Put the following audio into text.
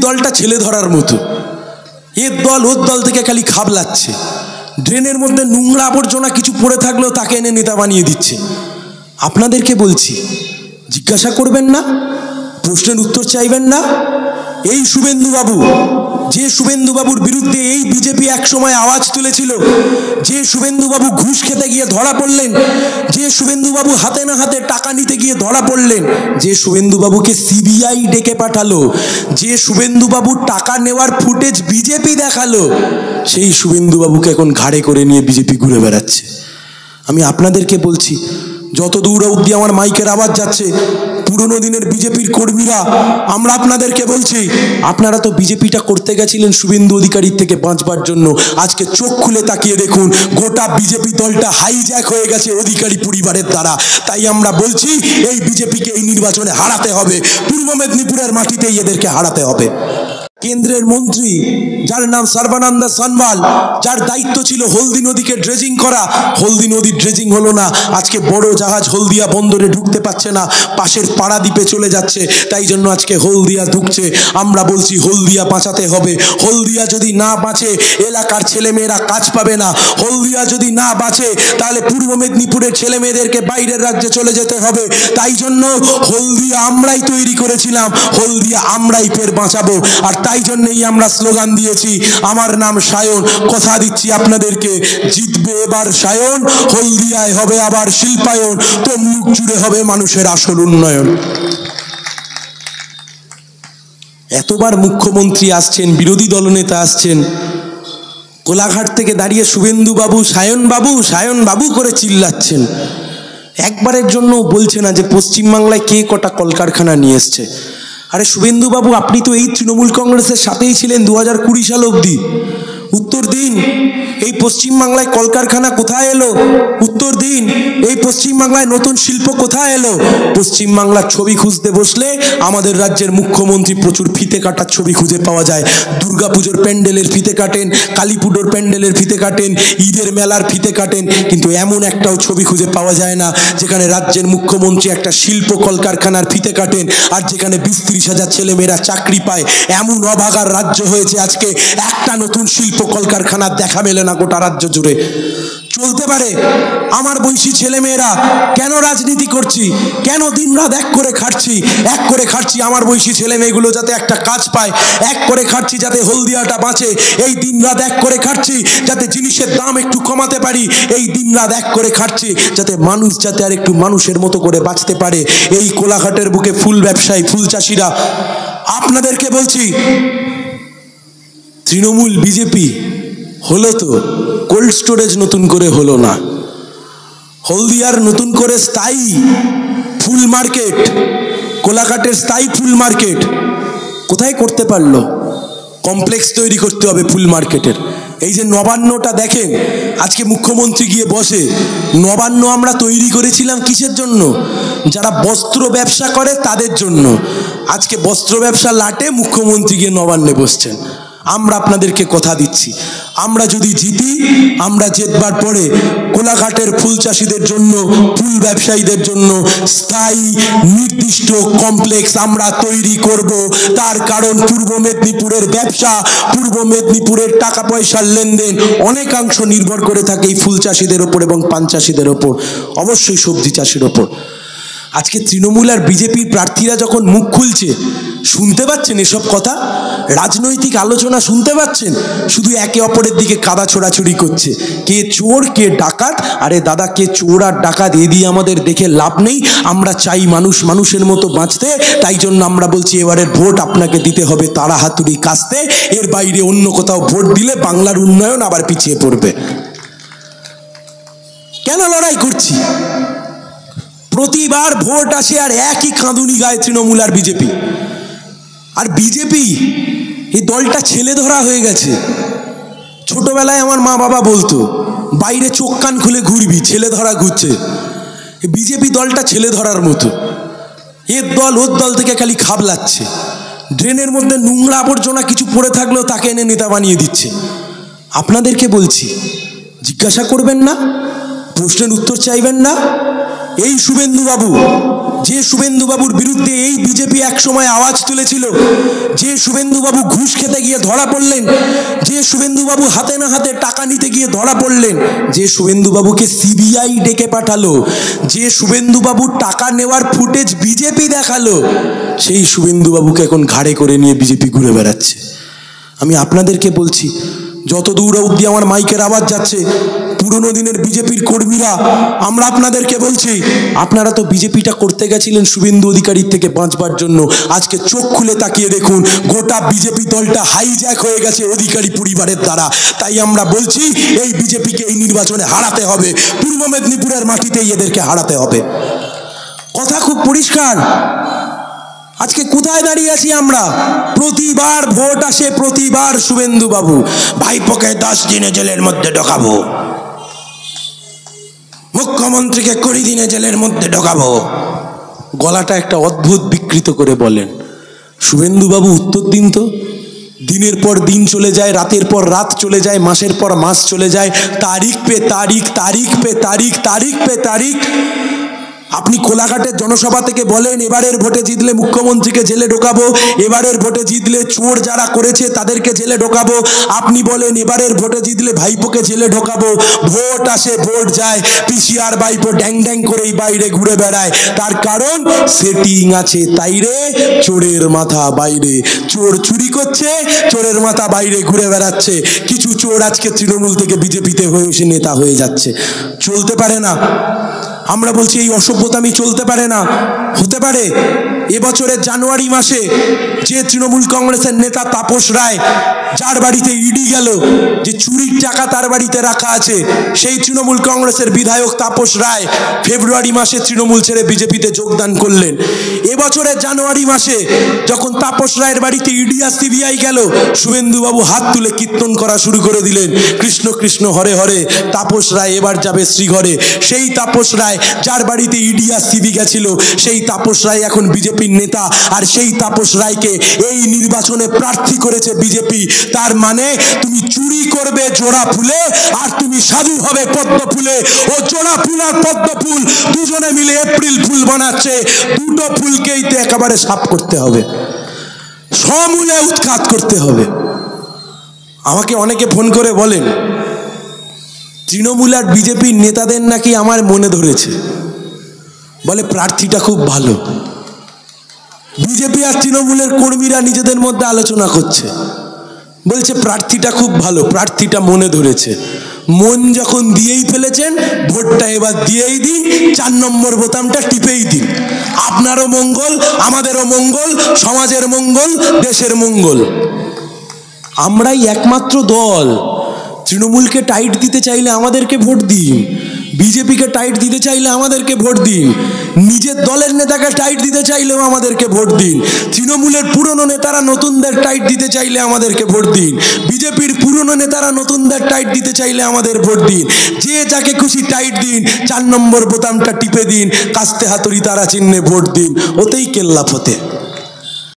দলটা ছেলে ধরার মতো, এর দল ওর দল থেকে খালি খাবলাচ্ছে। ড্রেনের মধ্যে নোংরা আবর্জনা কিছু পড়ে থাকলেও তাকে এনে নেতা বানিয়ে দিচ্ছে। আপনাদেরকে বলছি, জিজ্ঞাসা করবেন না, প্রশ্নের উত্তর চাইবেন না? এই শুভেন্দুবাবু, যে শুভেন্দুবাবুর বিরুদ্ধে এই বিজেপি একসময় আওয়াজ তুলেছিল, যে শুভেন্দুবাবু ঘুষ খেতে গিয়ে ধরা পড়লেন, যে শুভেন্দুবাবু হাতে না হাতে টাকা নিতে গিয়ে ধরা পড়লেন, যে শুভেন্দুবাবুকে সিবিআই ডেকে পাঠালো, যে শুভেন্দুবাবু টাকা নেওয়ার ফুটেজ বিজেপি দেখালো, সেই শুভেন্দুবাবুকে এখন ঘাড়ে করে নিয়ে বিজেপি ঘুরে বেড়াচ্ছে। আমি আপনাদেরকে বলছি, যত দূর অবধি আমার মাইকের আওয়াজ যাচ্ছে, পুরনো দিনের বিজেপির কর্মীরা, আমরা আপনাদেরকে বলছি, আপনারা তো বিজেপিটা করতে গেছিলেন শুভেন্দু অধিকারীর থেকে বাঁচবার জন্য। আজকে চোখ খুলে তাকিয়ে দেখুন, গোটা বিজেপি দলটা হাইজ্যাক হয়ে গেছে অধিকারী পরিবারের দ্বারা। তাই আমরা বলছি, এই বিজেপিকে এই নির্বাচনে হারাতে হবে, পূর্ব মেদিনীপুরের মাটিতেই এদেরকে হারাতে হবে। কেন্দ্রের মন্ত্রী, যার নাম সর্বানন্দ সোনোয়াল, যার দায়িত্ব ছিল হলদি নদীকে ড্রেজিং করা, হলদি নদীর ড্রেজিং হলো না। আজকে বড় জাহাজ হলদিয়া বন্দরে ঢুকতে পারছে না, পাশের পাড়াদ্বীপে চলে যাচ্ছে, তাই জন্য আজকে হলদিয়া ঢুকছে। আমরা বলছি, হলদিয়া বাঁচাতে হবে। হলদিয়া যদি না বাঁচে, এলাকার ছেলেমেয়েরা কাজ পাবে না। হলদিয়া যদি না বাঁচে, তাহলে পূর্ব মেদিনীপুরের ছেলেমেয়েদেরকে বাইরের রাজ্যে চলে যেতে হবে। তাই জন্য হলদিয়া আমরাই তৈরি করেছিলাম, হলদিয়া আমরাই ফের বাঁচাবো। আর তাই জন্যই আমরা স্লোগান দিয়েছি, আমার নাম সায়ন, কথা দিচ্ছি আপনাদেরকে, জিতবে এবার সায়ন, হলদিয়ায় হবে আবার শিল্পায়ন, তমলুক জুড়ে হবে মানুষের আসল উন্নয়ন। এতবার মুখ্যমন্ত্রী আসছেন, বিরোধী দলনেতা আসছেন, কোলাঘাট থেকে দাঁড়িয়ে শুভেন্দু বাবু, সায়ন বাবু, সায়ন বাবু করে চিল্লাচ্ছেন। একবারের জন্য বলছে না যে পশ্চিমবাংলায় কে কটা কলকারখানা নিয়ে এসছে। আরে শুভেন্দুবাবু, আপনি তো এই তৃণমূল কংগ্রেসের সাথেই ছিলেন 2020 সাল অবধি। উত্তর দিন, এই পশ্চিমবাংলায় কলকারখানা কোথায় এলো? উত্তর দিন, এই পশ্চিমবাংলায় নতুন শিল্প কোথায় এলো? পশ্চিমবাংলার ছবি খুঁজতে বসলে আমাদের রাজ্যের মুখ্যমন্ত্রী প্রচুর ফিতে কাটার ছবি খুঁজে পাওয়া যায়। দুর্গাপুজোর প্যান্ডেলের ফিতে কাটেন, কালী পুজোর প্যান্ডেলের ফিতে কাটেন, ঈদের মেলার ফিতে কাটেন, কিন্তু এমন একটাও ছবি খুঁজে পাওয়া যায় না যেখানে রাজ্যের মুখ্যমন্ত্রী একটা শিল্প কলকারখানার ফিতে কাটেন, আর যেখানে 20-30 হাজার ছেলেমেয়েরা চাকরি পায়। এমন অভাগার রাজ্য হয়েছে আজকে, একটা নতুন শিল্প কলকারখানার দেখা মেলে না গোটা রাজ্য জুড়ে। চলতে পারে? আমার বয়সী ছেলেমেয়েরা কেন রাজনীতি করছি, কেন দিনরাত এক করে খাটছি, আমার বয়সী ছেলেমেয়েগুলো যাতে একটা কাজ পায়, এক করে খাটছি যাতে হলদিয়াটা বাঁচে, এই দিনরাত এক করে খাটছি যাতে জিনিসের দাম একটু কমাতে পারি, এই দিনরাত এক করে খাটছি যাতে মানুষ যাতে আর একটু মানুষের মতো করে বাঁচতে পারে। এই কোলাঘাটের বুকে ফুল ব্যবসায়ী, ফুল চাষিরা, আপনাদেরকে বলছি, তৃণমূল বিজেপি হলো তো কোল্ড স্টোরেজ নতুন করে হলো না, হলদিয়ার নতুন করে স্থায়ী ফুল মার্কেট, কোলাঘাটের স্থায়ী ফুল মার্কেট কোথায় করতে পারলো? কমপ্লেক্স তৈরি করতে হবে ফুল মার্কেটের। এই যে নবান্নটা দেখেন, আজকে মুখ্যমন্ত্রী গিয়ে বসে, নবান্ন আমরা তৈরি করেছিলাম কিসের জন্য? যারা বস্ত্র ব্যবসা করে তাদের জন্য। আজকে বস্ত্র ব্যবসা লাটে মুখ্যমন্ত্রী গিয়ে নবান্নে বসছেন। আমরা আপনাদেরকে কথা দিচ্ছি, আমরা যদি জিতি, আমরা জেতবার পরে কোলাঘাটের ফুল চাষিদের জন্য, ফুল ব্যবসায়ীদের জন্য স্থায়ী নির্দিষ্ট কমপ্লেক্স আমরা তৈরি করব। তার কারণ পূর্ব মেদিনীপুরের ব্যবসা, পূর্ব মেদিনীপুরের টাকা পয়সার লেনদেন অনেকাংশ নির্ভর করে থাকে এই ফুল চাষিদের ওপর এবং পান চাষিদের ওপর, অবশ্যই সবজি চাষির ওপর। আজকে তৃণমূল আর বিজেপির প্রার্থীরা যখন মুখ খুলছে, শুনতে পাচ্ছেন এসব কথা? রাজনৈতিক আলোচনা শুনতে পাচ্ছেন? শুধু একে অপরের দিকে কাদা ছোড়াছুড়ি করছে, কে চোর কে ডাকাত। আরে দাদা, কে চোর আর ডাকাত এ দিয়ে আমাদের দেখে লাভ নেই। আমরা চাই মানুষ মানুষের মতো বাঁচতে। তাই জন্য আমরা বলছি, এবারের ভোট আপনাকে দিতে হবে তারা হাতুড়ি কাস্তে। এর বাইরে অন্য কোথাও ভোট দিলে বাংলার উন্নয়ন আবার পিছিয়ে পড়বে। কেন লড়াই করছি? প্রতিবার ভোট আসে আর একই কাঁদুনি গায়ে তৃণমূল আর বিজেপি। আর বিজেপি এই দলটা ছেলে ধরা হয়ে গেছে। ছোটবেলায় আমার মা বাবা বলতো, বাইরে চোখ কান খুলে ঘুরবি, ছেলে ধরা ঘুরছে। বিজেপি দলটা ছেলে ধরার মতো, এর দল ওর দল থেকে খালি খাবলাচ্ছে। ড্রেনের মধ্যে নোংরা আবর্জনা কিছু পড়ে থাকলেও তাকে এনে নেতা বানিয়ে দিচ্ছে। আপনাদেরকে বলছি, জিজ্ঞাসা করবেন না, প্রশ্নের উত্তর চাইবেন না? এই শুভেন্দুবাবু, যে শুভেন্দুবাবুর বিরুদ্ধে এই বিজেপি এক সময় আওয়াজ তুলেছিল, যে শুভেন্দুবাবু ঘুষ খেতে গিয়ে ধরা পড়লেন, যে শুভেন্দুবাবু হাতে না হাতে টাকা নিতে গিয়ে ধরা পড়লেন, যে শুভেন্দুবাবুকে সিবিআই ডেকে পাঠালো, যে শুভেন্দুবাবুর টাকা নেওয়ার ফুটেজ বিজেপি দেখালো, সেই শুভেন্দুবাবুকে এখন ঘাড়ে করে নিয়ে বিজেপি ঘুরে বেড়াচ্ছে। আমি আপনাদেরকে বলছি, যত দূর অবধি আমার মাইকের আওয়াজ যাচ্ছে, পুরনো দিনের বিজেপির কর্মীরা, আমরা আপনাদেরকে বলছি, আপনারা তো বিজেপিটা করতে গেছিলেন শুভেন্দু অধিকারীর থেকে বাঁচবার জন্য। আজকে চোখ খুলে তাকিয়ে দেখুন, গোটা বিজেপি দলটা হাইজ্যাক হয়ে গেছে অধিকারী পরিবারের দ্বারা। তাই আমরা বলছি, এই বিজেপিকে এই নির্বাচনে হারাতে হবে, পূর্ব মেদিনীপুরের মাটিতেই এদেরকে হারাতে হবে। কথা খুব পরিষ্কার। আজকে কোথায় দাঁড়িয়ে আছি আমরা? প্রতিবার ভোট আসে, প্রতিবার শুভেন্দু বাবু ভাইপোকে 10 দিনে জেলের মধ্যে ঢোকাবো, মুখ্যমন্ত্রীকে 20 দিনে জেলের মধ্যে ঢোকাবো। গলাটা একটা অদ্ভুত বিকৃত করে বলেন। শুভেন্দু বাবু উত্তর দিন তো। দিনের পর দিন চলে যায়, রাতের পর রাত চলে যায়, মাসের পর মাস চলে যায়, তারিখ পে তারিখ, তারিখ পে তারিখ, তারিখ পে তারিখ। আপনি কোলাঘাটের জনসভা থেকে বলেন এবারের ভোটে জিতলে মুখ্যমন্ত্রীকে জেলে ঢোকাবো, এবারের ভোটে জিতলে চোর যারা করেছে তাদেরকে জেলে ঢোকাবো। আপনি বলেন এবারের ভোটে জিতলে ভাইপোকে জেলে ঢোকাবো। ভোট আসে, ভোট যায়, পিসিআর ভাইপো ড্যাং ড্যাং করেই বাইরে ঘুরে বেড়ায়। তার কারণ সেটিং আছে, তাই রে চোরের মাথা বাইরে। চোর চুরি করছে, চোরের মাথা বাইরে ঘুরে বেড়াচ্ছে। কিছু চোর আজকে তৃণমূল থেকে বিজেপিতে হয়ে এসে নেতা হয়ে যাচ্ছে। চলতে পারে না। আমরা বলছি এই অসভ্যতামি চলতে পারে না। হতে পারে এবছরের জানুয়ারি মাসে যে তৃণমূল কংগ্রেসের নেতা তাপস রায়, যার বাড়িতে ইডি গেল, যে চুরির টাকা তার বাড়িতে রাখা আছে, সেই তৃণমূল কংগ্রেসের বিধায়ক তাপস রায় ফেব্রুয়ারি মাসে তৃণমূল ছেড়ে বিজেপিতে যোগদান করলেন। এবছরের জানুয়ারি মাসে যখন তাপস রায়ের বাড়িতে ইডি আর সিবিআই গেল, শুভেন্দুবাবু হাত তুলে কীর্তন করা শুরু করে দিলেন, কৃষ্ণ কৃষ্ণ হরে হরে। তাপস রায় এবার যাবে শ্রীঘরে। সেই তাপস রায় যার বাড়িতে ইডি আর সিবি গেছিল, সেই তাপস রায় এখন বিজেপির নেতা। আর সেই তাপস রায়কে এই নির্বাচনে প্রার্থী করেছে বিজেপি। তার মানে তুমি চুরি করবে জোড়া ফুলে, আর তুমি সাধু হবে পদ্ম ফুলে। ও জোড়া ফুল আর পদ্ম ফুল দুজনে মিলে এপ্রিল ফুল বানাচ্ছে। দুটো ফুলকেই তো একেবারে সাফ করতে হবে, সমূলে উৎখাত করতে হবে। আমাকে অনেকে ফোন করে বলেন তৃণমূল আর বিজেপির নেতাদের নাকি আমার মনে ধরেছে, বলে প্রার্থীটা খুব ভালো। বিজেপি আর তৃণমূলের কর্মীরা নিজেদের মধ্যে আলোচনা করছে, বলছে প্রার্থীটা খুব ভালো, প্রার্থীটা মনে ধরেছে। মন যখন দিয়েই ফেলেছেন, ভোটটা এবার দিয়েই দিন, 4 নম্বর বোতামটা টিপেই দিন। আপনারও মঙ্গল, আমাদেরও মঙ্গল, সমাজের মঙ্গল, দেশের মঙ্গল। আমরাই একমাত্র দল। তৃণমূলকে টাইট দিতে চাইলে আমাদেরকে ভোট দিন, বিজেপিকে টাইট দিতে চাইলে আমাদেরকে ভোট দিন, নিজের দলের নেতাকে টাইট দিতে চাইলেও আমাদেরকে ভোট দিন। তৃণমূলের পুরনো নেতারা নতুনদের টাইট দিতে চাইলে আমাদেরকে ভোট দিন, বিজেপির পুরনো নেতারা নতুনদের টাইট দিতে চাইলে আমাদের ভোট দিন। যে যাকে খুশি টাইট দিন, 4 নম্বর বোতামটা টিপে দিন, কাস্তে হাতুড়ি তারা চিহ্নে ভোট দিন, ওতেই কেল্লা ফতে।